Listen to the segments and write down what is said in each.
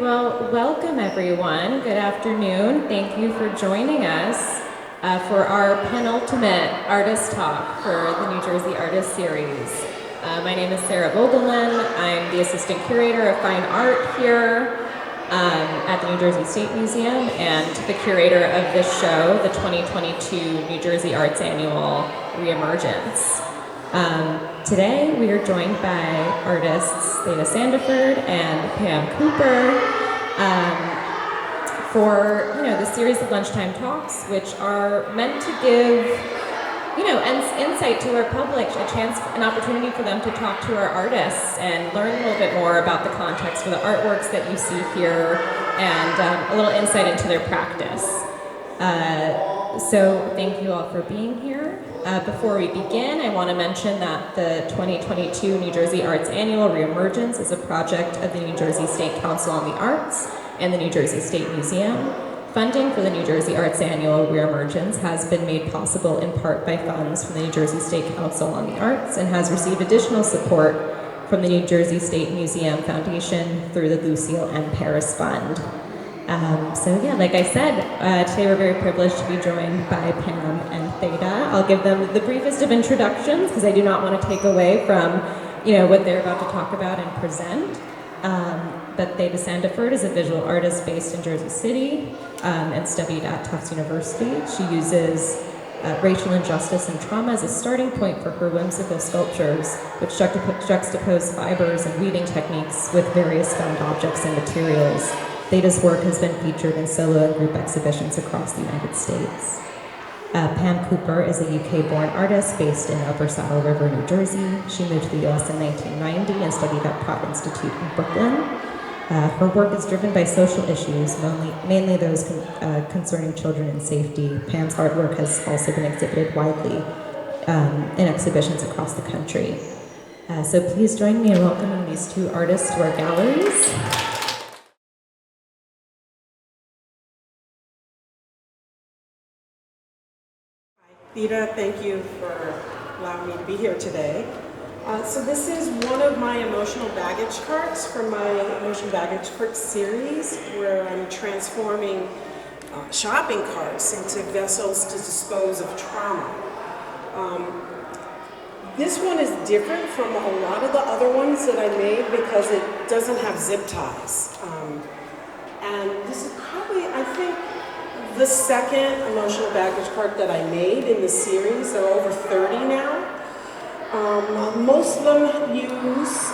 Well, welcome everyone. Good afternoon. Thank you for joining us for our penultimate artist talk for the New Jersey Artist Series. My name is Sarah Vogelman. I'm the Assistant Curator of Fine Art here at the New Jersey State Museum and the curator of this show, the 2022 New Jersey Arts Annual Reemergence. Today we are joined by artists Theda Sandiford and Pam Cooper for the series of lunchtime talks, which are meant to give insight to our public, an opportunity for them to talk to our artists and learn a little bit more about the context for the artworks that you see here and a little insight into their practice. So thank you all for being here. Before we begin, I want to mention that the 2022 New Jersey Arts Annual Reemergence is a project of the New Jersey State Council on the Arts and the New Jersey State Museum. Funding for the New Jersey Arts Annual Reemergence has been made possible in part by funds from the New Jersey State Council on the Arts and has received additional support from the New Jersey State Museum Foundation through the Lucille M. Paris Fund. Like I said, today we're very privileged to be joined by Pam and Theda. I'll give them the briefest of introductions because I do not want to take away from what they're about to talk about and present. But Theda Sandiford is a visual artist based in Jersey City and studied at Tufts University. She uses racial injustice and trauma as a starting point for her whimsical sculptures, which juxtapose fibers and weaving techniques with various found objects and materials. Theda's work has been featured in solo and group exhibitions across the United States. Pam Cooper is a UK-born artist based in Upper Saddle River, New Jersey. She moved to the US in 1990 and studied at Pratt Institute in Brooklyn. Her work is driven by social issues, mainly those concerning children and safety. Pam's artwork has also been exhibited widely in exhibitions across the country. So please join me in welcoming these two artists to our galleries. Theda, thank you for allowing me to be here today. So this is one of my emotional baggage carts from my emotional baggage cart series, where I'm transforming shopping carts into vessels to dispose of trauma. This one is different from a lot of the other ones that I made because it doesn't have zip ties. And this is probably, I think, the second emotional baggage cart that I made in the series. There are over 30 now. Most of them use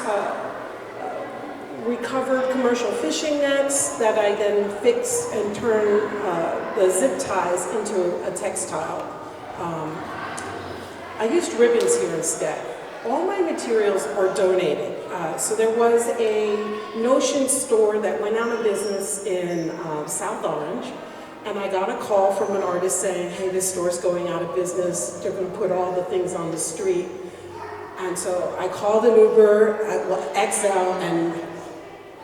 recovered commercial fishing nets that I then fix and turn the zip ties into a textile. I used ribbons here instead. All my materials are donated. So there was a Notion store that went out of business in South Orange. And I got a call from an artist saying, hey, this store's going out of business. They're going to put all the things on the street. And so I called an Uber XL and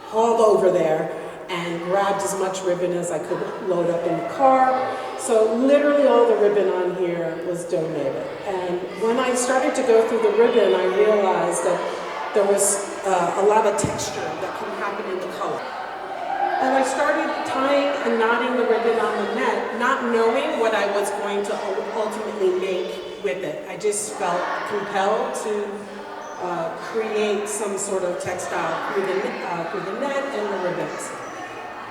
hauled over there and grabbed as much ribbon as I could load up in the car. So literally all the ribbon on here was donated. And when I started to go through the ribbon, I realized that there was a lot of texture that can happen in the color. And I started tying and knotting the ribbon on the net, not knowing what I was going to ultimately make with it. I just felt compelled to create some sort of textile through the net and the ribbons.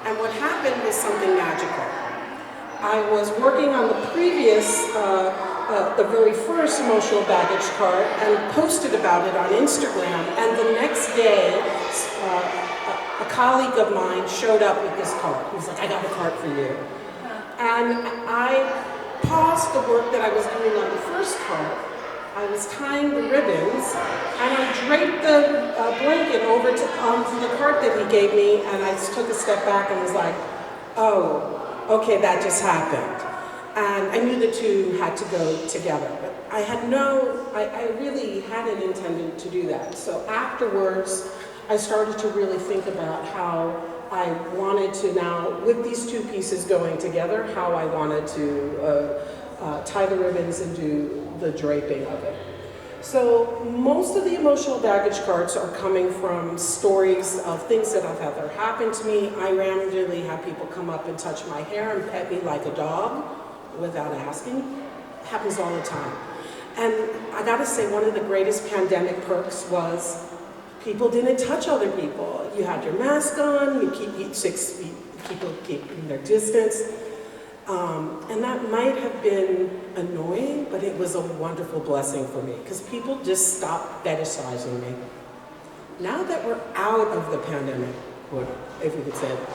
And what happened was something magical. I was working on the previous, the very first emotional baggage cart and posted about it on Instagram. And the next day, a colleague of mine showed up with this cart. He was like, I got a cart for you. And I paused the work that I was doing on the first cart. I was tying the ribbons, and I draped the blanket onto the cart that he gave me, and I took a step back and was like, oh, okay, that just happened. And I knew the two had to go together. But I really hadn't intended to do that. So afterwards, I started to really think about how I wanted to now, with these two pieces going together, how I wanted to tie the ribbons and do the draping of it. So most of the emotional baggage cards are coming from stories of things that have ever happened to me. I randomly have people come up and touch my hair and pet me like a dog without asking. It happens all the time. And I gotta say, one of the greatest pandemic perks was people didn't touch other people. You had your mask on, you keep 6 feet, people keeping their distance. And that might have been annoying, but it was a wonderful blessing for me because people just stopped fetishizing me. Now that we're out of the pandemic, if you could say that,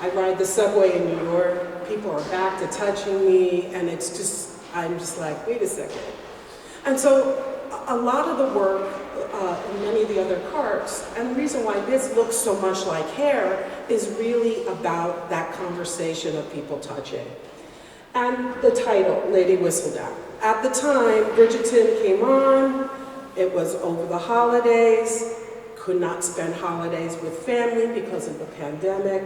I ride the subway in New York, people are back to touching me, and I'm just like, wait a second. And so a lot of the work in many of the other cards, and the reason why this looks so much like hair is really about that conversation of people touching. And the title, Lady Whistledown. At the time, Bridgerton came on, it was over the holidays, could not spend holidays with family because of the pandemic.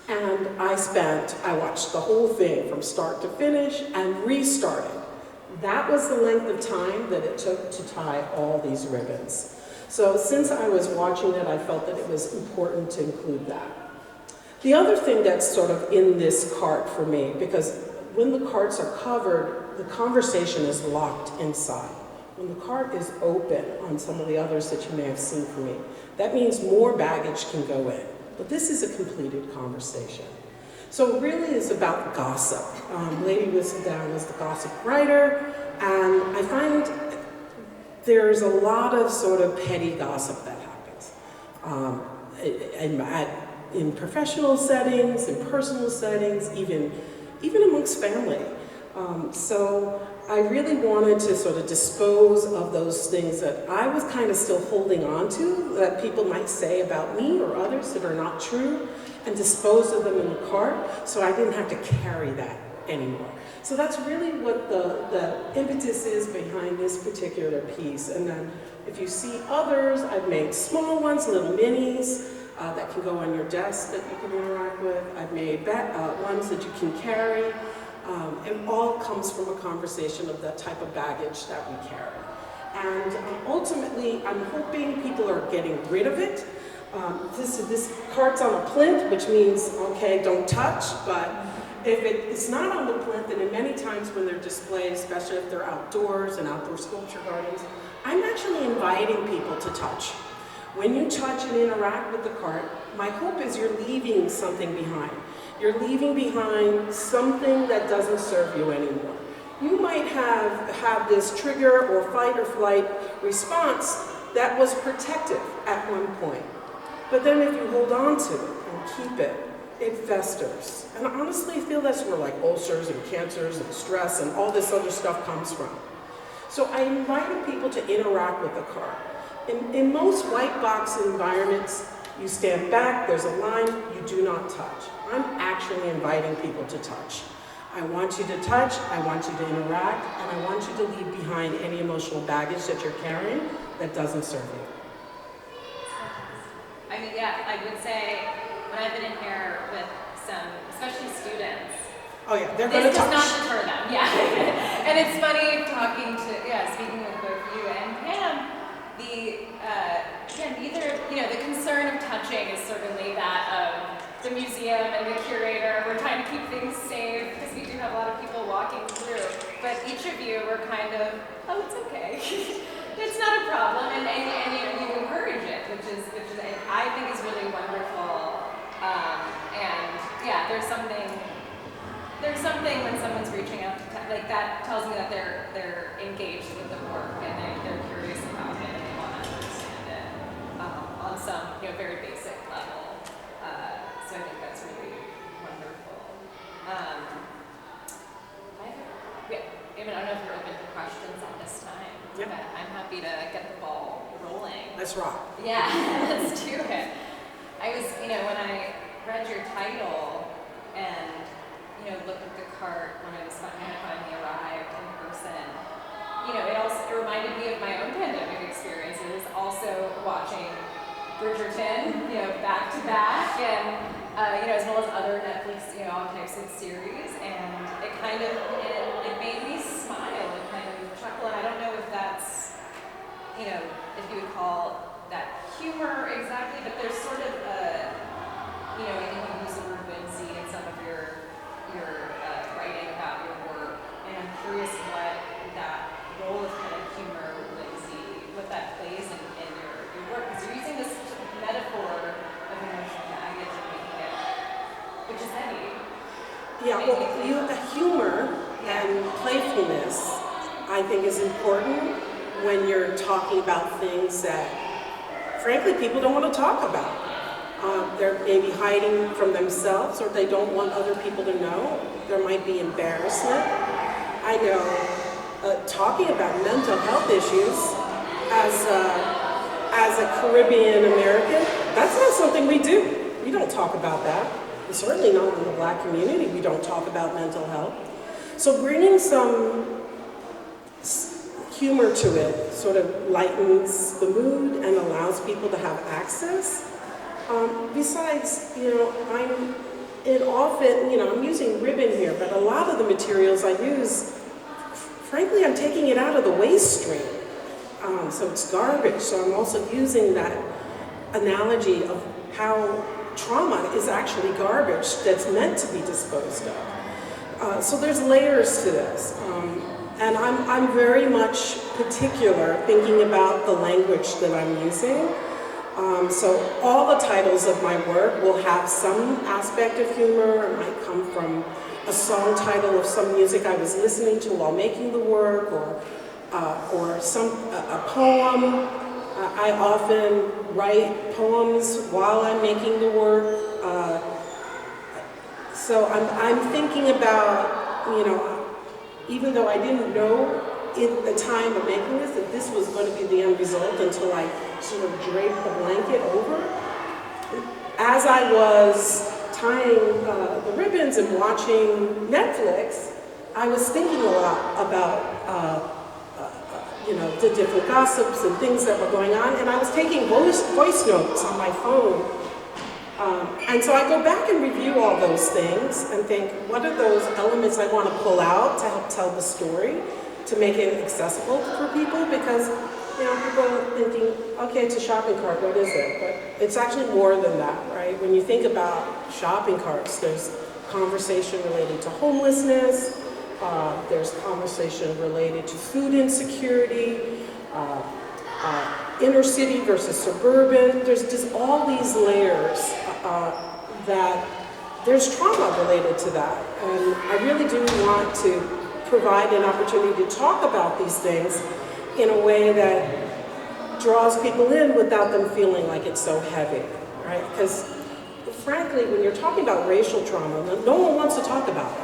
And I watched the whole thing from start to finish and restarted. That was the length of time that it took to tie all these ribbons. So since I was watching it, I felt that it was important to include that. The other thing that's sort of in this cart for me, because when the carts are covered, the conversation is locked inside. When the cart is open on some of the others that you may have seen from me, that means more baggage can go in. But this is a completed conversation. So it really is about gossip. Lady Whistledown was the gossip writer, and I find there's a lot of sort of petty gossip that happens. In professional settings, in personal settings, even amongst family. So I really wanted to sort of dispose of those things that I was kind of still holding on to, that people might say about me or others that are not true, and dispose of them in the cart, so I didn't have to carry that anymore. So that's really what the impetus is behind this particular piece. And then if you see others, I've made small ones, little minis, that can go on your desk that you can interact with. I've made ones that you can carry. It all comes from a conversation of the type of baggage that we carry. And ultimately, I'm hoping people are getting rid of it. This cart's on a plinth, which means, okay, don't touch, but if it's not on the plinth, and in many times when they're displayed, especially if they're outdoors and outdoor sculpture gardens, I'm actually inviting people to touch. When you touch and interact with the cart, my hope is you're leaving something behind. You're leaving behind something that doesn't serve you anymore. You might have this trigger or fight or flight response that was protective at one point. But then if you hold on to it and keep it, it festers. And I honestly feel that's where like ulcers and cancers and stress and all this other stuff comes from. So I invited people to interact with the cart. In most white box environments, you stand back, there's a line, you do not touch. I'm actually inviting people to touch. I want you to touch, I want you to interact, and I want you to leave behind any emotional baggage that you're carrying that doesn't serve you. I mean, yeah, I would say when I've been in here with some, especially students, Oh yeah, they're going to touch. this does not deter them, yeah. And it's funny speaking with both you and Pam, the concern of touching is certainly that of the museum and the curator. We're trying to keep things safe because we do have a lot of people walking through. But each of you were kind of, oh, it's okay. It's not a problem, and you encourage it, which is I think is really wonderful. And yeah, there's something when someone's reaching out to like that tells me that they're engaged with the work and they're curious about it and they want to understand it on some very basic level. So I think that's really wonderful. I don't know if you're open to questions at this time. Yep. But I'm happy to get the ball rolling. Let's rock. Yeah, let's do it. I was, when I read your title and, looked at the cart when I finally arrived in person, it reminded me of my own pandemic experiences, also watching Bridgerton, back to back, and, as well as other Netflix, all types of series, and it kind of, it made me smile and kind of chuckle, and I don't know if if you would call that humor exactly, but there's sort of a, I think you use the word whimsy in some of your writing about your work, and I'm curious what that role of kind of humor, whimsy, what that plays in your work, because you're using this metaphor of emotional baggage and making it, which is heavy. Yeah, well, humor and playfulness, I think, is important when you're talking about things that, frankly, people don't want to talk about. They're maybe hiding from themselves, or they don't want other people to know. There might be embarrassment. I know talking about mental health issues as a Caribbean American, that's not something we do. We don't talk about that. And certainly not in the Black community, we don't talk about mental health. So bringing some humor to it sort of lightens the mood and allows people to have access. Besides, I'm using ribbon here, but a lot of the materials I use, frankly, I'm taking it out of the waste stream. So it's garbage. So I'm also using that analogy of how trauma is actually garbage that's meant to be disposed of. So there's layers to this. And I'm very much particular thinking about the language that I'm using. So all the titles of my work will have some aspect of humor. It might come from a song title of some music I was listening to while making the work, or a poem. I often write poems while I'm making the work. So I'm thinking about, even though I didn't know in the time of making this that this was going to be the end result until I sort of draped the blanket over. As I was tying the ribbons and watching Netflix, I was thinking a lot about the different gossips and things that were going on, and I was taking voice notes on my phone. And so I go back and review all those things and think, what are those elements I want to pull out to help tell the story, to make it accessible for people? Because, people are thinking, okay, it's a shopping cart, what is it? But it's actually more than that, right? When you think about shopping carts, there's conversation related to homelessness, there's conversation related to food insecurity, inner city versus suburban. There's just all these layers that there's trauma related to that. And I really do want to provide an opportunity to talk about these things in a way that draws people in without them feeling like it's so heavy, right? Because frankly, when you're talking about racial trauma, no one wants to talk about it.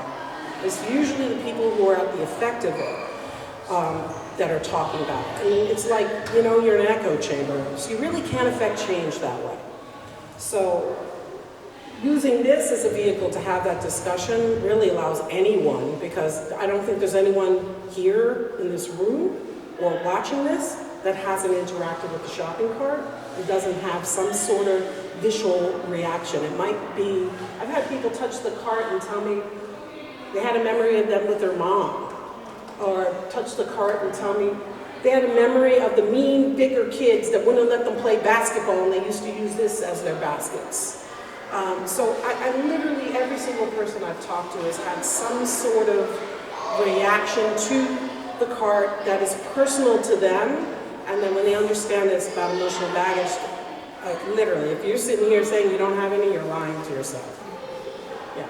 It's usually the people who are at the effect of it that are talking about it. I mean, it's like, you're in an echo chamber, so you really can't affect change that way. So using this as a vehicle to have that discussion really allows anyone, because I don't think there's anyone here in this room or watching this that hasn't interacted with the shopping cart and doesn't have some sort of visual reaction. It might be, I've had people touch the cart and tell me they had a memory of them with their mom, or touch the cart and tell me they had a memory of the mean, bigger kids that wouldn't let them play basketball and they used to use this as their baskets. So I literally, every single person I've talked to has had some sort of reaction to the cart that is personal to them, and then when they understand it's about emotional baggage, like literally, if you're sitting here saying you don't have any, you're lying to yourself. Yeah.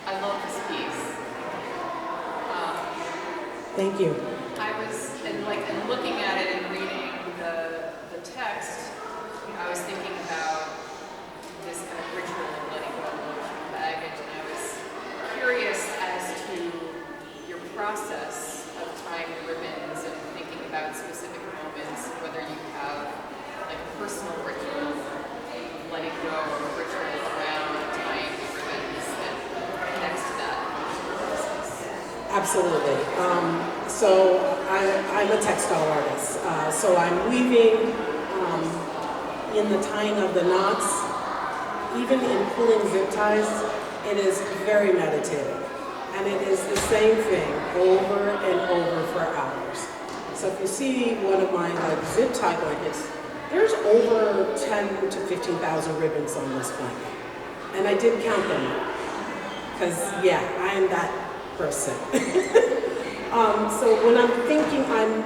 I love this piece. Thank you. I was, and looking at it and reading the text, I was thinking about this kind of ritual of letting go of emotional baggage, and I was curious as to your process of tying the ribbons and thinking about specific moments, whether you have like a personal ritual of letting go or a ritual around tying the ribbons that connects to that emotional process. Absolutely. So I'm a textile artist. So I'm weaving in the tying of the knots, even in pulling zip ties. It is very meditative, and it is the same thing over and over for hours. So if you see one of my like zip tie blankets, there's over 10 to 15,000 ribbons on this blanket, and I did count them, because yeah, I am that person. So when I'm thinking, I'm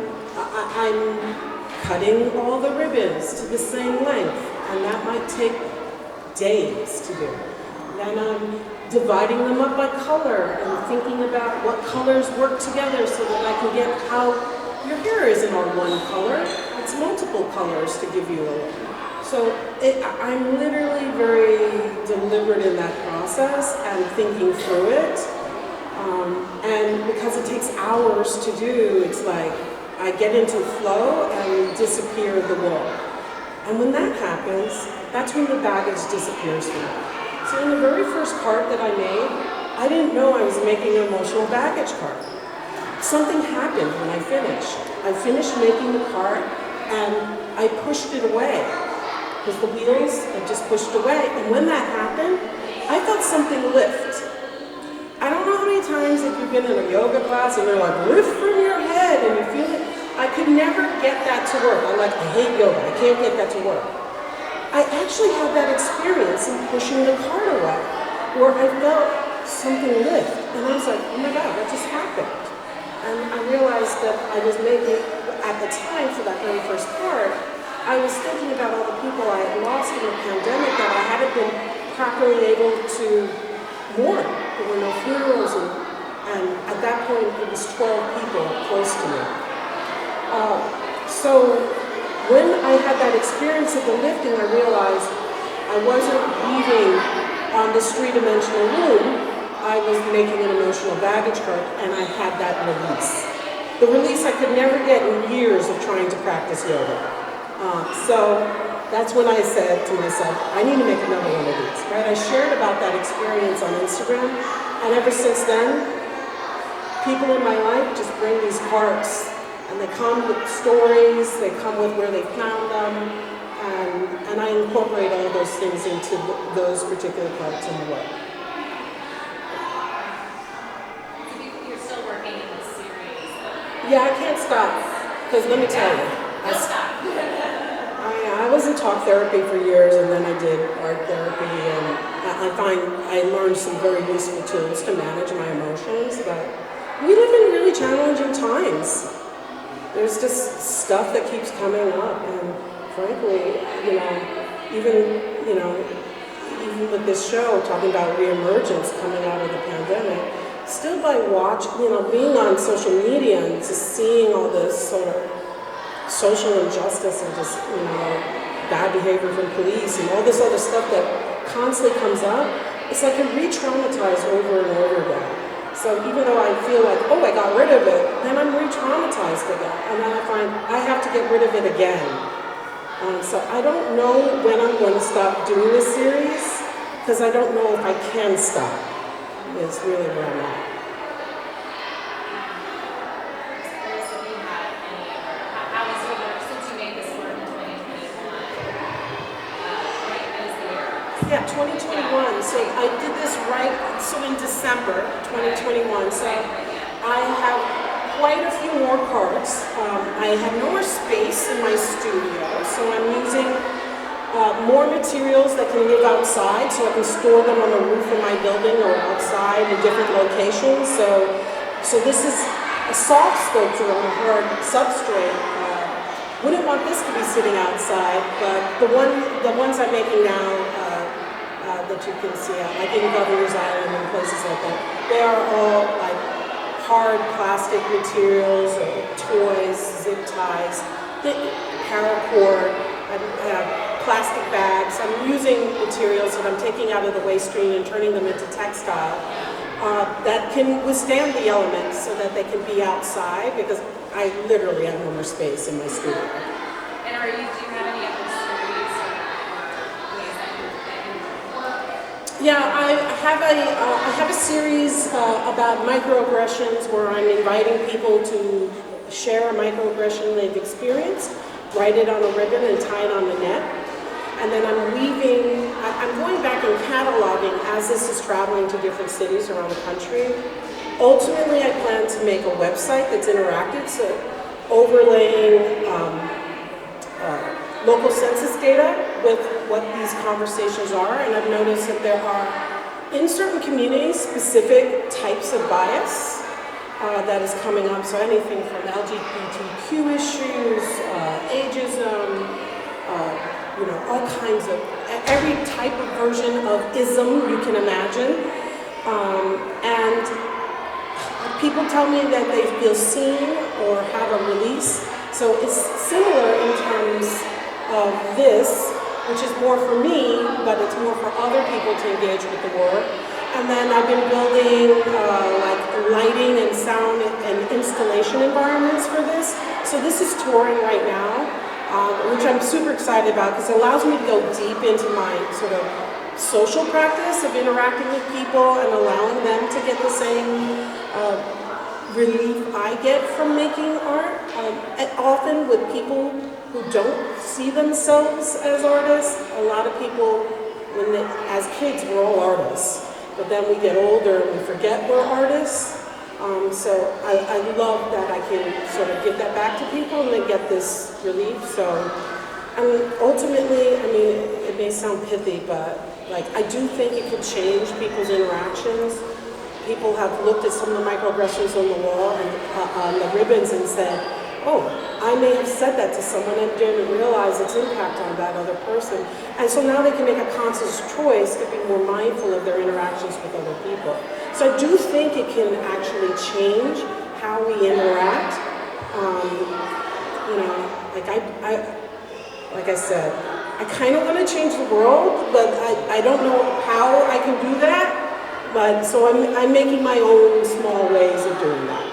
cutting all the ribbons to the same length, and that might take days to do. Then I'm dividing them up by color and thinking about what colors work together so that I can get how your hair isn't all one color, it's multiple colors to give you a look. So I'm literally very deliberate in that process and thinking through it. And because it takes hours to do, it's like I get into flow and disappear the wall. And when that happens, that's when the baggage disappears from me. So in the very first cart that I made, I didn't know I was making an emotional baggage cart. Something happened when I finished. I finished making the cart and I pushed it away because the wheels had just pushed away. And when that happened, I felt something lift. I don't know how many times if you've been in a yoga class and they're like, lift from your head, and you feel it. I could never get that to work. I hate yoga, I can't get that to work. I actually had that experience in pushing the cart away, where I felt something lift, and I was like, oh my God, what just happened? And I realized that I was making, at the time for that very first part, I was thinking about all the people I had lost in the pandemic that I hadn't been properly able to mourn. There were no funerals, and at that point it was 12 people close to me. So when I had that experience of the lifting, I realized I wasn't weaving on this three-dimensional loom. I was making an emotional baggage cart, and I had that release. The release I could never get in years of trying to practice yoga. So that's when I said to myself, I need to make another one of these, right? I shared about that experience on Instagram, and ever since then, people in my life just bring these carts, and they come with stories, they come with where they found them, and I incorporate all those things into those particular parts in the work. You're still working in this series. Yeah, I can't stop, because let me tell you. Don't stop. I was in talk therapy for years, and then I did art therapy, and I find I learned some very useful tools to manage my emotions, but we live in really challenging times. There's just stuff that keeps coming up, and frankly, even with this show talking about reemergence coming out of the pandemic, still by being on social media and just seeing all this sort of social injustice and just, bad behavior from police and all this other stuff that constantly comes up, it's like I'm re-traumatized over and over again. So even though I feel like, oh, I got rid of it, then I'm re-traumatized again. And then I find I have to get rid of it again. So I don't know when I'm going to stop doing this series, because I don't know if I can stop. It's really where I'm at. Yeah, 2021. So I did this in December 2021. So I have quite a few more cards. I have no more space in my studio, so I'm using more materials that can live outside, so I can store them on the roof of my building or outside in different locations. So this is a soft sculpture on a hard substrate. Wouldn't want this to be sitting outside, but the ones I'm making now that you can see like in Governor's Island and places like that, they are all like hard plastic materials, or toys, zip ties, thick paracord, plastic bags. I'm using materials that I'm taking out of the waste stream and turning them into textile that can withstand the elements so that they can be outside, because I literally have no more space in my studio. And do you have any other series or ways that you work? Yeah, I have a series about microaggressions where I'm inviting people to share a microaggression they've experienced, write it on a ribbon and tie it on the net. and then I'm going back and cataloging as this is traveling to different cities around the country. Ultimately, I plan to make a website that's interactive, so overlaying local census data with what these conversations are, and I've noticed that there are, in certain communities, specific types of bias that is coming up. So anything from LGBTQ issues, ageism, all kinds of, every type of version of ism you can imagine. And people tell me that they feel seen or have a release. So it's similar in terms of this, which is more for me, but it's more for other people to engage with the work. And then I've been building like lighting and sound and installation environments for this. So this is touring right now, which I'm super excited about because it allows me to go deep into my sort of social practice of interacting with people and allowing them to get the same relief I get from making art. And often with people who don't see themselves as artists, a lot of people, as kids, we're all artists. But then we get older and we forget we're artists. So I love that I can sort of give that back to people and they get this relief. So, ultimately, I mean, it may sound pithy, but like I do think it could change people's interactions. People have looked at some of the microaggressions on the wall and on the ribbons and said, oh, I may have said that to someone and didn't realize its impact on that other person. And so now they can make a conscious choice to be more mindful of their interactions with other people. So I do think it can actually change how we interact. Like I said, I kind of want to change the world, but I don't know how I can do that. But so I'm making my own small ways of doing that.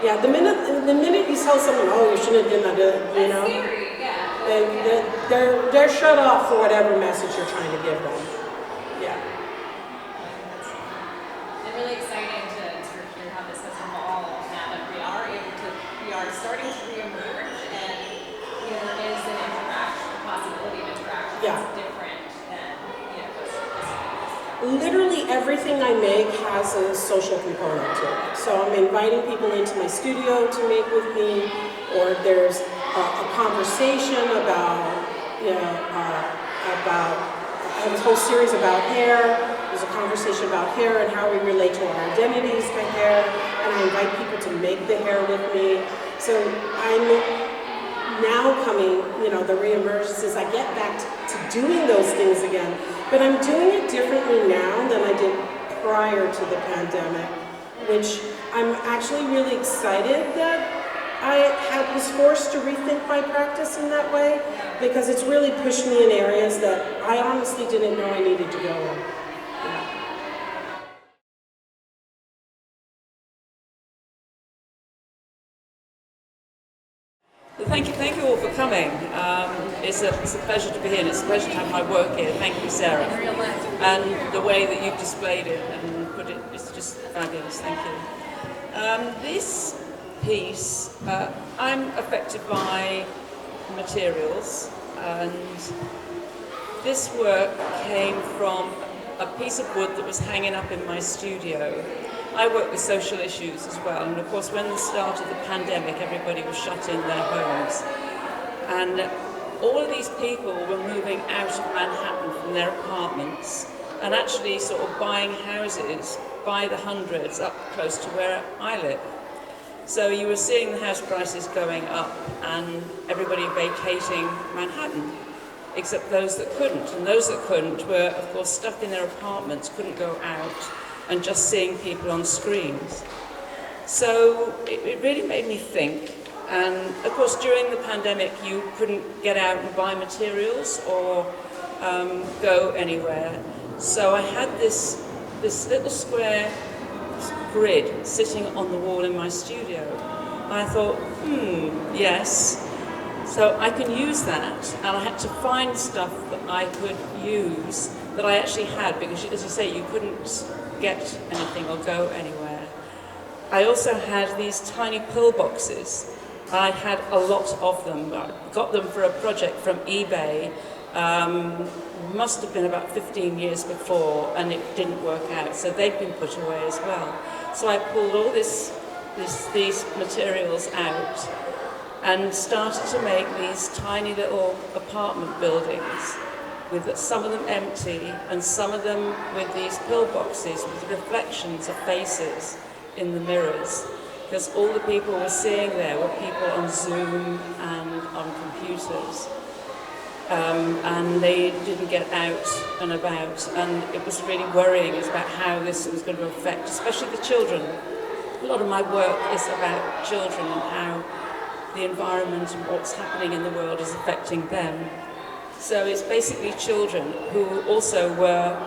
Yeah, the minute you tell someone, oh, you shouldn't have done that, you know, they're shut off for whatever message you're trying to give them. Yeah. And really exciting to hear how this has evolved now that we are starting to reemerge, and there is an interaction, possibility of interaction that's different than Literally everything I make has a social component to it. So I'm inviting people into my studio to make with me, or there's a conversation about, I have a whole series about hair. There's a conversation about hair and how we relate to our identities to hair, and I invite people to make the hair with me. So I'm now coming, the reemergences, I get back to doing those things again, but I'm doing it differently now than I did prior to the pandemic, which I'm actually really excited that I was forced to rethink my practice in that way, because it's really pushed me in areas that I honestly didn't know I needed to go in. Thank you all for coming. It's a pleasure to be here, and it's a pleasure to have my work here. Thank you, Sarah. And the way that you've displayed it and put it, it's just fabulous. Thank you. This piece, I'm affected by materials, and this work came from a piece of wood that was hanging up in my studio. I work with social issues as well, and of course when the start of the pandemic everybody was shut in their homes, and all of these people were moving out of Manhattan from their apartments and actually sort of buying houses by the hundreds up close to where I live. So you were seeing the house prices going up and everybody vacating Manhattan, except those that couldn't. And those that couldn't were, of course, stuck in their apartments, couldn't go out, and just seeing people on screens. So it really made me think. And of course, during the pandemic, you couldn't get out and buy materials or go anywhere. So I had this little square grid sitting on the wall in my studio. And I thought, yes. So I can use that, and I had to find stuff that I could use that I actually had, because as you say, you couldn't get anything or go anywhere. I also had these tiny pill boxes. I had a lot of them. I got them for a project from eBay. Must have been about 15 years before, and it didn't work out, so they've been put away as well. So I pulled all these materials out and started to make these tiny little apartment buildings, with some of them empty and some of them with these pill boxes with reflections of faces in the mirrors, because all the people we're seeing there were people on Zoom and on computers. And they didn't get out and about, and it was really worrying about how this was going to affect, especially the children. A lot of my work is about children and how the environment and what's happening in the world is affecting them. So it's basically children who also were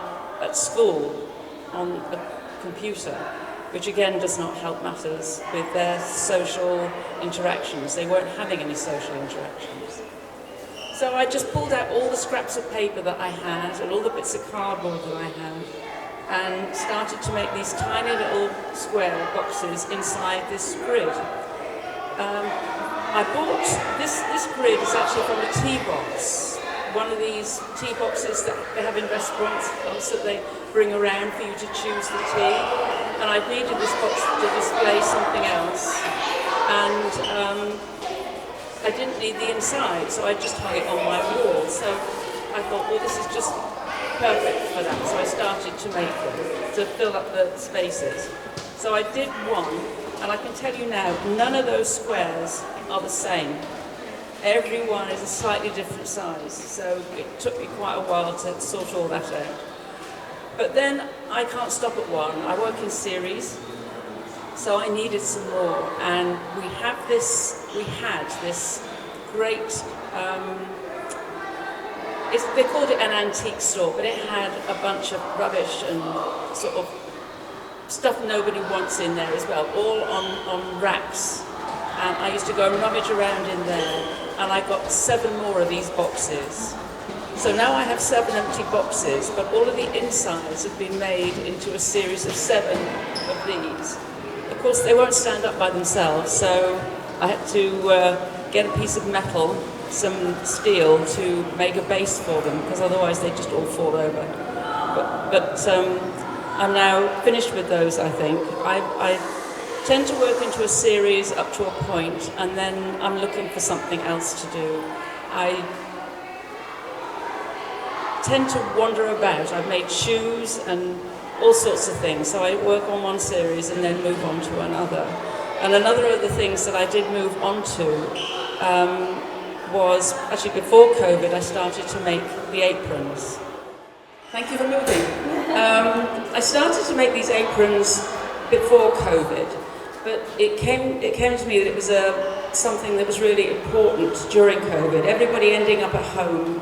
at school on a computer, which again does not help matters with their social interactions. They weren't having any social interactions. So I just pulled out all the scraps of paper that I had and all the bits of cardboard that I had and started to make these tiny little square boxes inside this grid. I bought, this grid is actually from a tea box, one of these tea boxes that they have in restaurants that they bring around for you to choose the tea. And I needed this box to display something else. And I didn't need the inside, so I just hung it on my wall. So I thought, well, this is just perfect for that. So I started to make them to fill up the spaces. So I did one, and I can tell you now, none of those squares are the same. Every one is a slightly different size, so it took me quite a while to sort all that out. But then I can't stop at one. I work in series, so I needed some more. And we had this great, they called it an antique store, but it had a bunch of rubbish and sort of stuff nobody wants in there as well, all on racks. And I used to go and rummage around in there, and I got 7 more of these boxes. So now I have 7 empty boxes, but all of the insides have been made into a series of 7 of these. Of course, they won't stand up by themselves, so I had to get a piece of metal, some steel, to make a base for them, because otherwise they just all fall over. But I'm now finished with those, I think. I tend to work into a series up to a point, and then I'm looking for something else to do. I tend to wander about. I've made shoes and all sorts of things, so I work on one series and then move on to another. And another of the things that I did move on to was, actually before COVID, I started to make the aprons. Thank you for moving. I started to make these aprons before COVID, but it came to me that it was something that was really important during COVID. Everybody ending up at home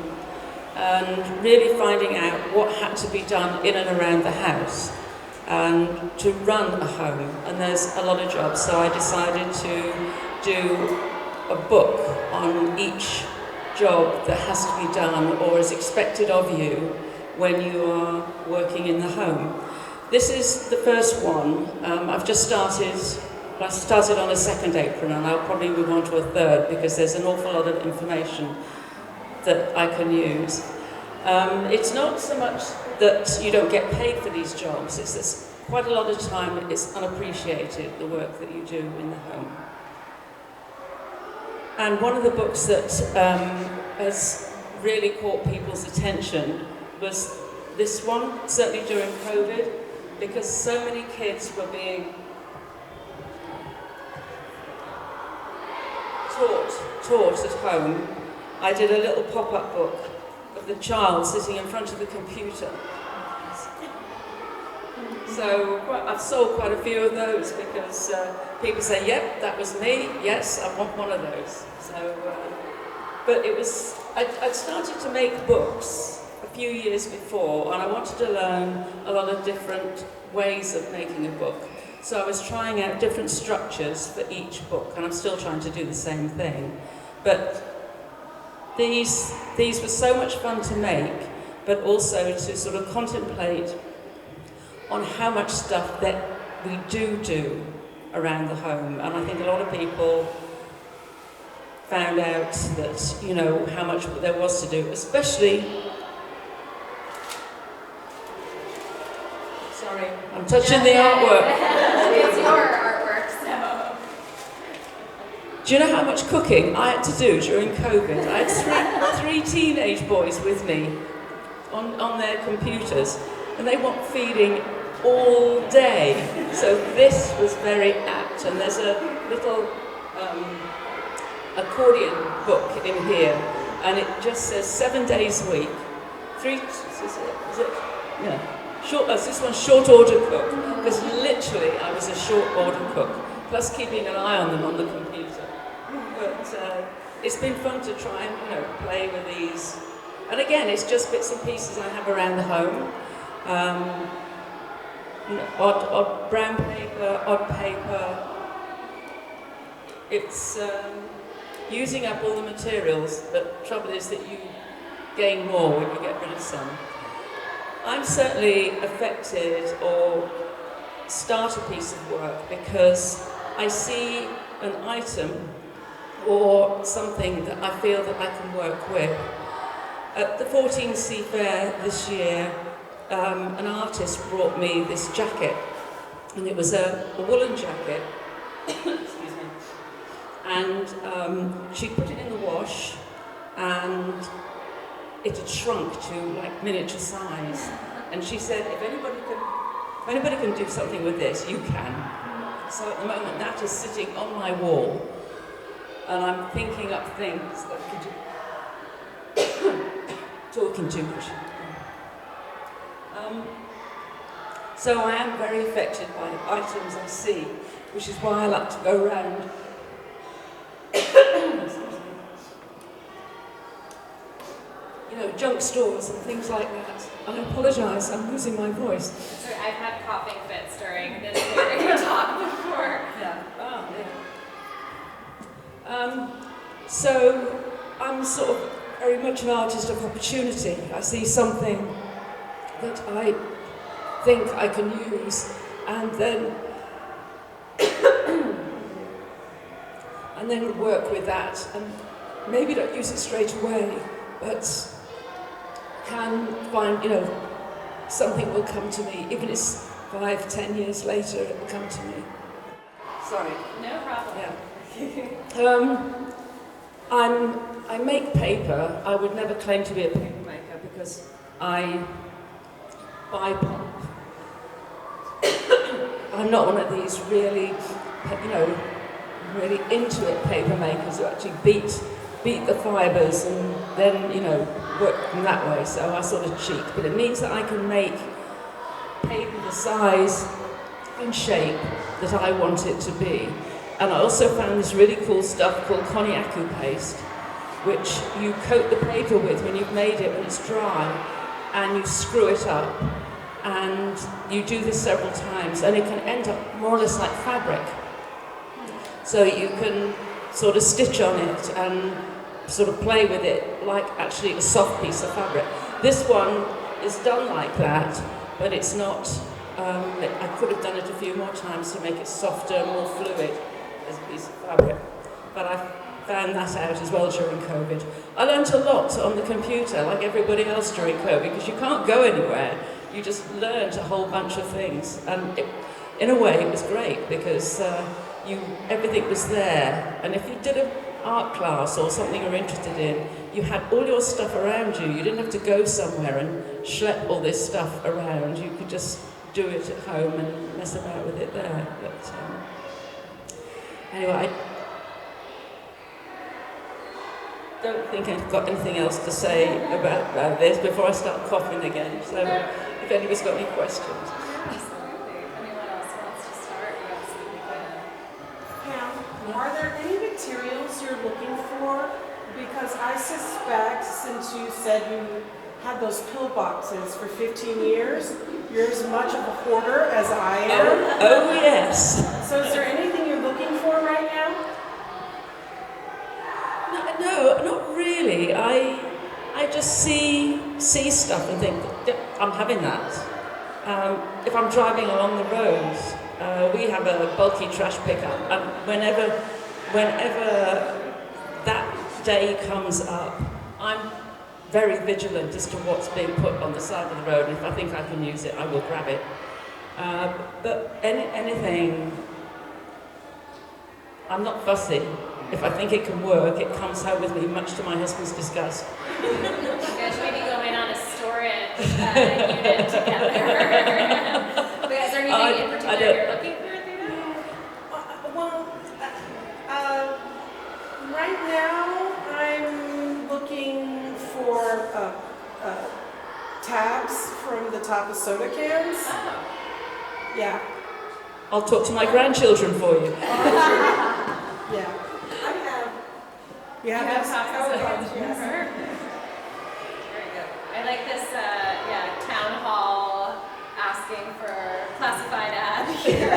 and really finding out what had to be done in and around the house and to run a home. And there's a lot of jobs, so I decided to do a book on each job that has to be done or is expected of you when you are working in the home. This is the first one. I've just started. I started on a second apron, and I'll probably move on to a third because there's an awful lot of information that I can use. It's not so much that you don't get paid for these jobs, it's that quite a lot of time it's unappreciated, the work that you do in the home. And one of the books that has really caught people's attention was this one, certainly during COVID, because so many kids were being taught at home. I did a little pop-up book of the child sitting in front of the computer. So I've sold quite a few of those because people say, yep, that was me, yes, I want one of those. So, but it was, I'd started to make books a few years before, and I wanted to learn a lot of different ways of making a book. So I was trying out different structures for each book, and I'm still trying to do the same thing. But these were so much fun to make, but also to sort of contemplate on how much stuff that we do around the home. And I think a lot of people found out that, you know, how much there was to do, especially, sorry, I'm touching the artwork. It's your artwork, so. Do you know how much cooking I had to do during COVID? I had three teenage boys with me on their computers, and they want feeding all day. So this was very apt, and there's a little accordion book in here, and it just says 7 days a week. Is it? Yeah. This one's short order cook, because literally I was a short order cook, plus keeping an eye on them on the computer. But it's been fun to try and, you know, play with these. And again, it's just bits and pieces I have around the home. You know, odd brown paper, odd paper. It's using up all the materials, but the trouble is that you gain more when you get rid of some. I'm certainly affected or start a piece of work because I see an item or something that I feel that I can work with. At the 14C Fair this year, an artist brought me this jacket, and it was a woolen jacket. Excuse me. And she put it in the wash, and it had shrunk to like miniature size. And she said, if anybody can do something with this, you can. So at the moment, that is sitting on my wall, and I'm thinking up things that I could do. Talking too much. So I am very affected by the items I see, which is why I like to go around. You know, junk stores and things like that. I apologise, I'm losing my voice. Sorry, I've had coughing fits during this very talk before. Yeah. Oh, yeah. So I'm sort of very much an artist of opportunity. I see something that I think I can use, and then work with that, and maybe not use it straight away, but can find, you know, something will come to me, even if it's 5-10 years later, it will come to me. Sorry. No problem. Yeah. I make paper. I would never claim to be a paper maker because I buy pulp. I'm not one of these really, you know, really into it paper makers who actually beat the fibres and then, you know, work in that way. So I sort of cheat. But it means that I can make paper the size and shape that I want it to be. And I also found this really cool stuff called Konnyaku paste, which you coat the paper with when you've made it when it's dry, and you screw it up, and you do this several times, and it can end up more or less like fabric. So you can sort of stitch on it and sort of play with it like actually a soft piece of fabric. This one is done like that, but it's not, I could have done it a few more times to make it softer, more fluid as a piece of fabric. But I found that out as well during COVID. I learnt a lot on the computer, like everybody else during COVID, because you can't go anywhere. You just learned a whole bunch of things. And in a way, it was great because everything was there. And if you did an art class or something you're interested in, you had all your stuff around you. You didn't have to go somewhere and schlep all this stuff around. You could just do it at home and mess about with it there. But, anyway, I don't think I've got anything else to say about this before I start coughing again. So if anybody's got any questions. Absolutely. Anyone else wants to start? Pam, are there any materials you're looking for? Because I suspect, since you said you had those pillboxes for 15 years, you're as much of a hoarder as I am. Oh yes. So is there anything you're looking for right now? No, not really. I just see stuff and think, I'm having that. If I'm driving along the road, we have a bulky trash pickup, and whenever that day comes up, I'm very vigilant as to what's being put on the side of the road, and if I think I can use it, I will grab it. But anything, I'm not fussy. If I think it can work, it comes home with me, much to my husband's disgust. You guys may be going on a storage unit together. But is there anything in particular you're looking for, Theda? Right now I'm looking for tabs from the top of soda cans. Oh. Yeah. I'll talk to my grandchildren for you. Yeah. I have. You have have those? tops of Oh, soda yes. cans. Very good. I like this, town hall asking for classified ad here.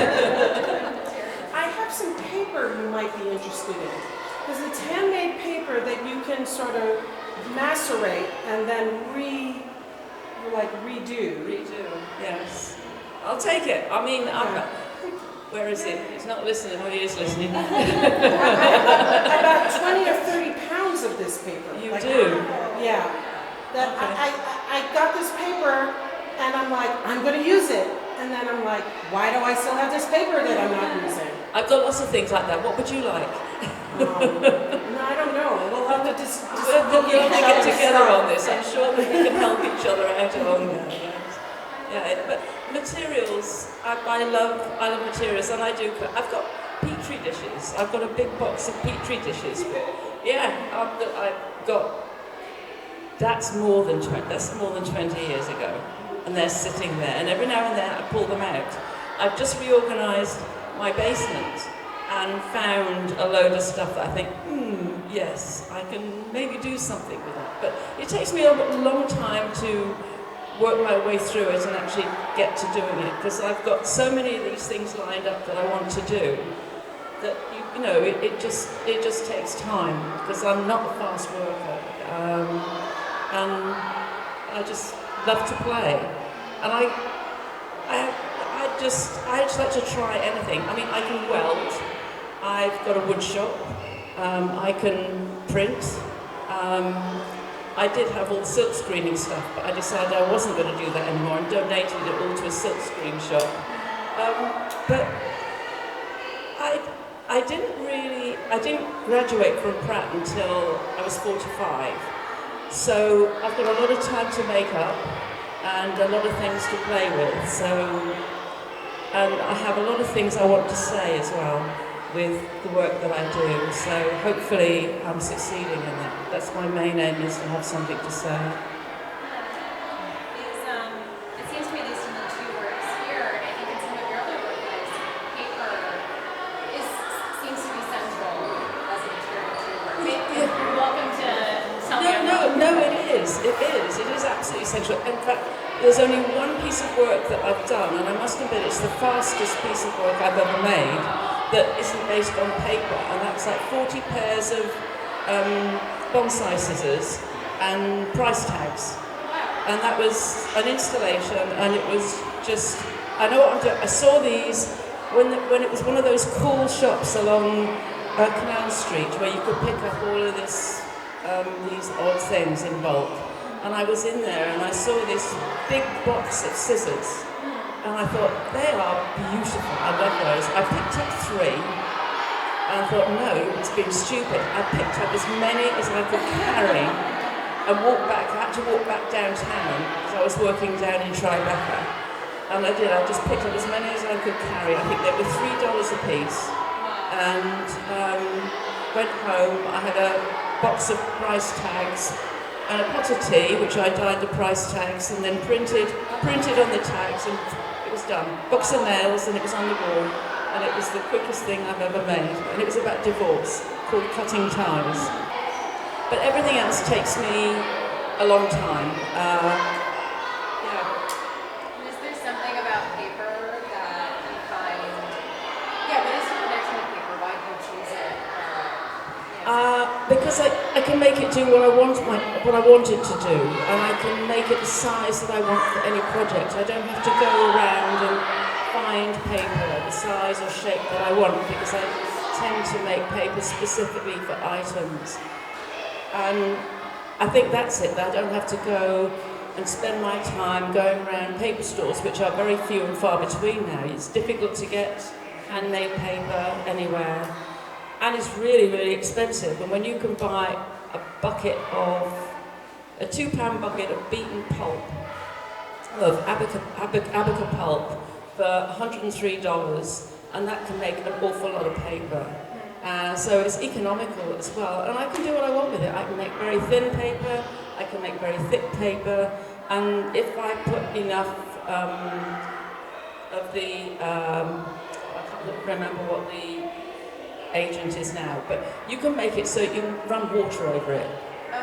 I have some paper you might be interested in. Because it's handmade paper that you can sort of macerate and then redo. Redo, yes. I'll take it. I mean, where is it? He's not listening. Oh, he is listening. I have about 20 or 30 pounds of this paper. You do? Yeah. That Okay. I got this paper and I'm like, I'm going to use it. And then I'm like, why do I still have this paper that I'm not using? I've got lots of things like that. What would you like? No, I don't know. We'll have to just We'll look at each get other's together stuff. on this. I'm sure that we can help each other out along there. Yes. Yeah, but materials, I love materials, and I've got petri dishes. I've got a big box of petri dishes. Yeah, I've got. That's more than 20 years ago, and they're sitting there. And every now and then I pull them out. I've just reorganised my basement and found a load of stuff that I think, yes, I can maybe do something with that. But it takes me a long time to work my way through it and actually get to doing it, because I've got so many of these things lined up that I want to do that it just takes time, because I'm not a fast worker, and I just love to play, and I just like to try anything. I mean, I can weld. I've got a wood shop. I can print. I did have all the silk screening stuff, but I decided I wasn't going to do that anymore and donated it all to a silk screen shop. But I didn't graduate from Pratt until I was 45. So I've got a lot of time to make up and a lot of things to play with. And I have a lot of things I want to say as well with the work that I do. So hopefully I'm succeeding in that. That's my main aim, is to have something to say. It seems to me, at least in the two works here, and I think in some of your other work, paper seems to be central as a material to your work. You're welcome to tell me. No, it is. It is absolutely essential. In fact, there's only one piece of work that I've done, and I must admit it's the fastest piece of work I've ever made that isn't based on paper, and that's like 40 pairs of bonsai scissors and price tags. And that was an installation, and it was just, I know what I'm doing. I saw these when it was one of those cool shops along Canal Street where you could pick up all of these odd things in bulk. And I was in there and I saw this big box of scissors. And I thought, they are beautiful. I love those. I picked up 3. And I thought, no, it's being stupid. I picked up as many as I could carry and walked back. I had to walk back downtown because I was working down in Tribeca. And I did. I just picked up as many as I could carry. I think they were $3 a piece. And went home. I had a box of price tags and a pot of tea, which I dyed the price tags and then printed on the tags, and it was done. Box of nails, and it was on the wall, and it was the quickest thing I've ever made. And it was about divorce, called Cutting Ties. But everything else takes me a long time. And is there something about paper that you find? Yeah, what is your connection with paper? Why do you choose it? Because I can make it do what I want it to do, and I can make it the size that I want for any project. I don't have to go around and find find paper the size or shape that I want, because I tend to make paper specifically for items. And I think that's it, that I don't have to go and spend my time going around paper stores, which are very few and far between now. It's difficult to get handmade paper anywhere, and it's really, really expensive. And when you can buy a £2 bucket of beaten pulp, of abaca pulp, for $103, and that can make an awful lot of paper. So it's economical as well, and I can do what I want with it. I can make very thin paper, I can make very thick paper, and if I put enough of the, I can't remember what the agent is now, but you can make it so you run water over it.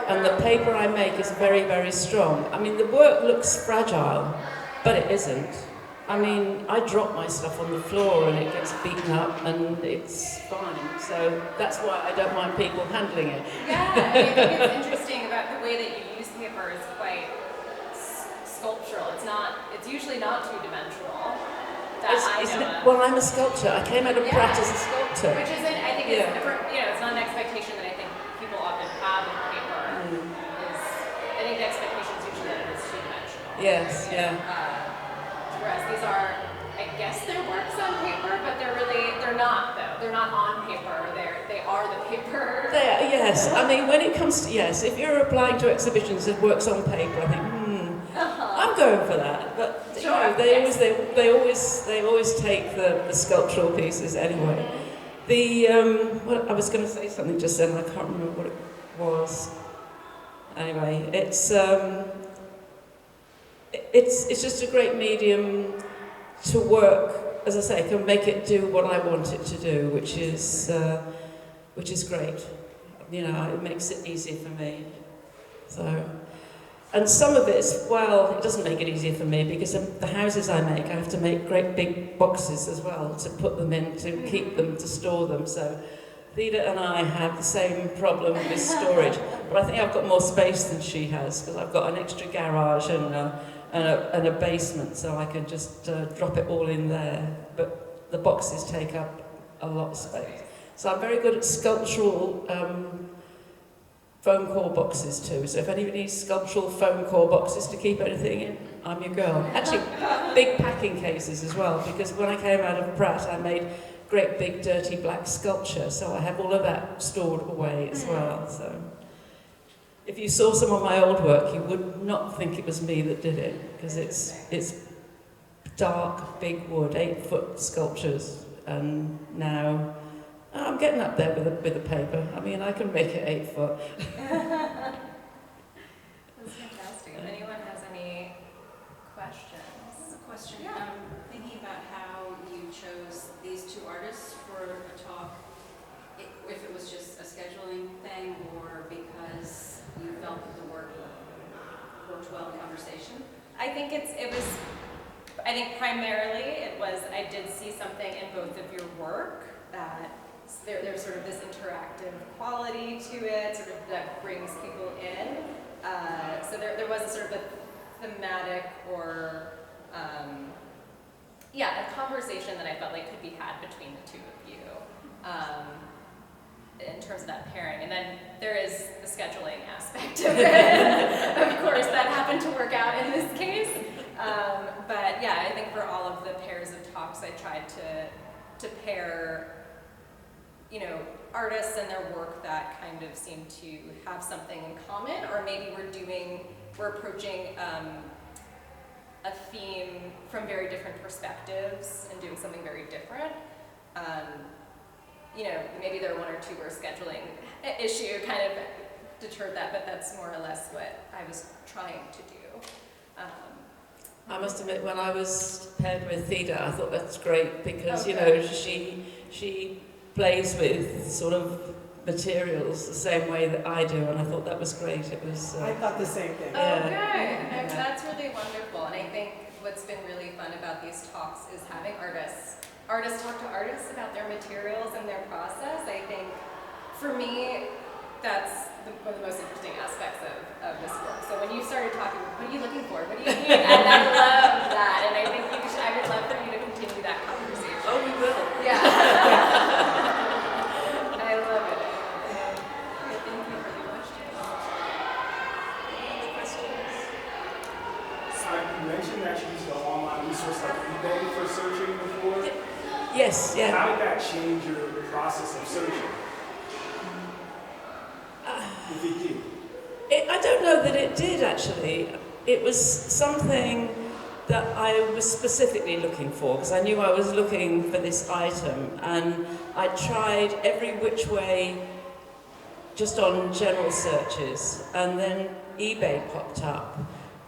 And the paper I make is very, very strong. I mean, the work looks fragile, but it isn't. I mean, I drop my stuff on the floor and it gets beaten up and it's fine. So that's why I don't mind people handling it. Yeah, I think it's interesting about the way that you use paper is quite sculptural. It's usually not two-dimensional. Well, I'm a sculptor. I came out of Pratt as a sculptor. Which isn't, I think, it's different, it's not an expectation that I think people often have in paper. I think the expectation is usually that it is two-dimensional. Yes, yeah. Whereas these are, I guess they're works on paper, but they're not though. They're not on paper. They are the paper. They are, yes. I mean, when it comes to, yes, if you're applying to exhibitions that works on paper, I think, I'm going for that. But you know, they always take the sculptural pieces anyway. I was going to say something just then. I can't remember what it was. Anyway, it's just a great medium to work. As I say, can make it do what I want it to do, which is great. You know, it makes it easier for me. So. And some of it doesn't make it easier for me because the houses I make, I have to make great big boxes as well to put them in, to keep them, to store them. So Theda and I have the same problem with storage, but I think I've got more space than she has because I've got an extra garage and a basement, so I can just drop it all in there. But the boxes take up a lot of space. So I'm very good at sculptural foam core boxes too. So if anybody needs sculptural foam core boxes to keep anything in, I'm your girl. Actually, big packing cases as well, because when I came out of Pratt, I made great big dirty black sculpture, so I have all of that stored away as well. So if you saw some of my old work, you would not think it was me that did it, because it's dark, big wood, 8-foot sculptures, and now I'm getting up there with the paper. I mean, I can make it 8 foot. That's fantastic. If anyone has any questions. A question. Yeah. Thinking about how you chose these two artists for a talk, if it was just a scheduling thing or because you felt that the work worked well in conversation. I think I think primarily it was, I did see something in both of your work that there's sort of this interactive quality to it, sort of that brings people in. So there was a sort of a thematic or, a conversation that I felt like could be had between the two of you in terms of that pairing. And then there is the scheduling aspect of it. Of course, that happened to work out in this case. But yeah, I think for all of the pairs of talks, I tried to pair artists and their work that kind of seem to have something in common, or maybe we're approaching a theme from very different perspectives and doing something very different. Maybe there are one or two where scheduling issue kind of deterred that, but that's more or less what I was trying to do. I must admit, when I was paired with Theda, I thought that's great because, she plays with sort of materials the same way that I do, and I thought that was great. It was. I thought the same thing. Okay, that's really wonderful, and I think what's been really fun about these talks is having artists talk to artists about their materials and their process. I think, for me, that's one of the most interesting aspects of this work. So when you started talking, what are you looking for? What do you need? And I love that, and I think I would love for you to continue that Yeah. I love it. Thank you for the question. Any questions? You mentioned that you used the online resource like eBay for searching before. Yes, yeah. How did that change your process of searching? If it did. I don't know that it did actually. It was something that I was specifically looking for because I knew I was looking for this item, and I tried every which way just on general searches, and then eBay popped up,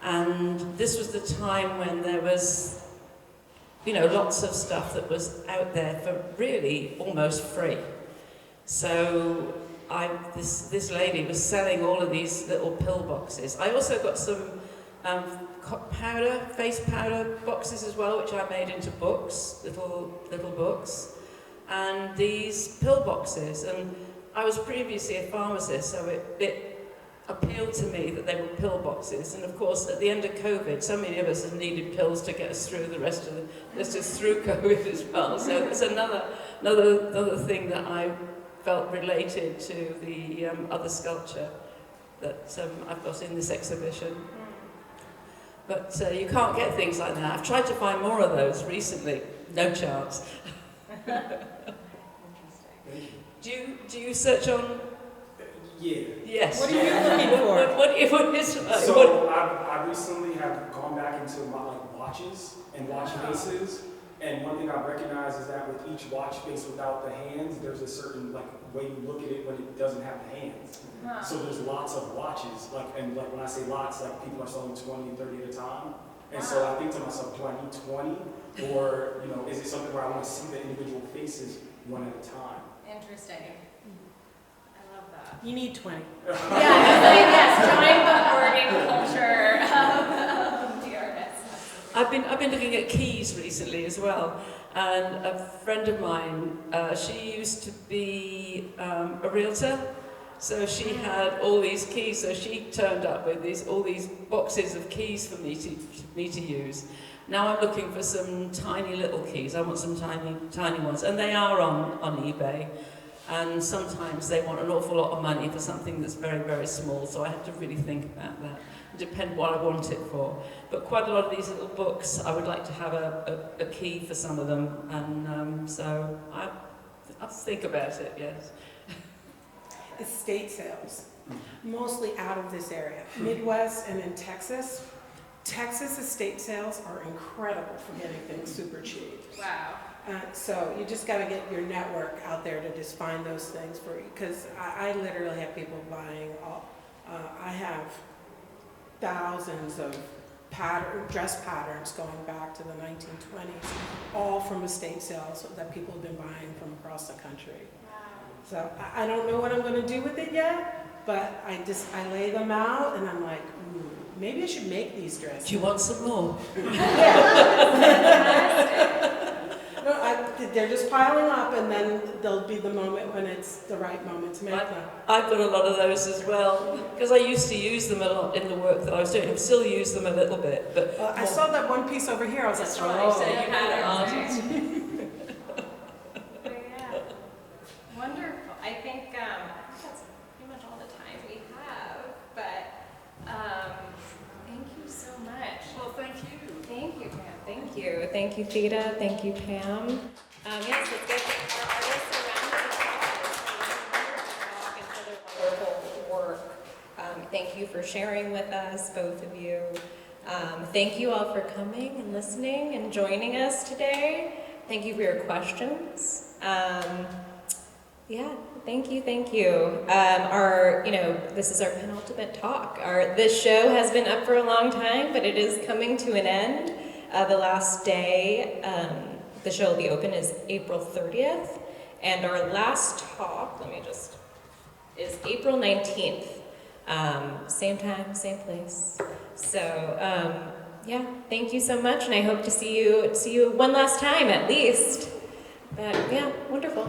and this was the time when there was, you know, lots of stuff that was out there for really almost free. So this lady was selling all of these little pill boxes. I also got some face powder boxes as well, which I made into books, little books, and these pill boxes. And I was previously a pharmacist, so it appealed to me that they were pill boxes. And of course, at the end of COVID, so many of us have needed pills to get us through the rest of through COVID as well. So it's another thing that I felt related to the other sculpture that I've got in this exhibition. But you can't get things like that. I've tried to find more of those recently. No chance. Do you search on? Yeah. Yes. What are you looking for? What is So I recently have gone back into my watches and watch faces, and one thing I've recognized is that with each watch face without the hands, there's a certain way you look at it when it doesn't have the hands. So there's lots of watches, and when I say lots, people are selling 20 and 30 at a time. And so I think to myself, do I need 20, or is it something where I want to see the individual faces one at a time? Interesting. I love that. You need 20. Yes, join the hoarding culture of the artists. I've been looking at keys recently as well, and a friend of mine, she used to be a realtor, so she had all these keys. So she turned up with all these boxes of keys for me to use. Now I'm looking for some tiny little keys. I want some tiny ones, and they are on eBay. And sometimes they want an awful lot of money for something that's very, very small. So I have to really think about that. Depend what I want it for. But quite a lot of these little books, I would like to have a key for some of them, and so I'll think about it. Yes. Estate sales, mostly out of this area, Midwest and in Texas. Texas estate sales are incredible for getting things super cheap. Wow. So you just got to get your network out there to just find those things for you, because I literally have people buying I have thousands of dress patterns going back to the 1920s, all from estate sales that people have been buying from across the country. So I don't know what I'm going to do with it yet, but I lay them out and I'm like, maybe I should make these dresses. Do you want some more? No, they're just piling up, and then there'll be the moment when it's the right moment to make them. I've got a lot of those as well, because I used to use them a lot in the work that I was doing. I still use them a little bit, but I saw that one piece over here. I was that's like, right. oh. So you had an artist. Yeah. Wonderful. I think that's pretty much all the time we have, but thank you so much. Well, thank you. Thank you, Pam. Thank you. Thank you, Theda. Thank you, Pam. Yes, let's give our artists a round of applause and for their wonderful work. Thank you for sharing with us, both of you. Thank you all for coming and listening and joining us today. Thank you for your questions. Yeah, thank you. This is our penultimate talk. This show has been up for a long time, but it is coming to an end. The last day the show will be open is April 30th, and our last talk, is April 19th. Same time, same place. So, yeah, thank you so much, and I hope to see you one last time at least. But yeah, wonderful.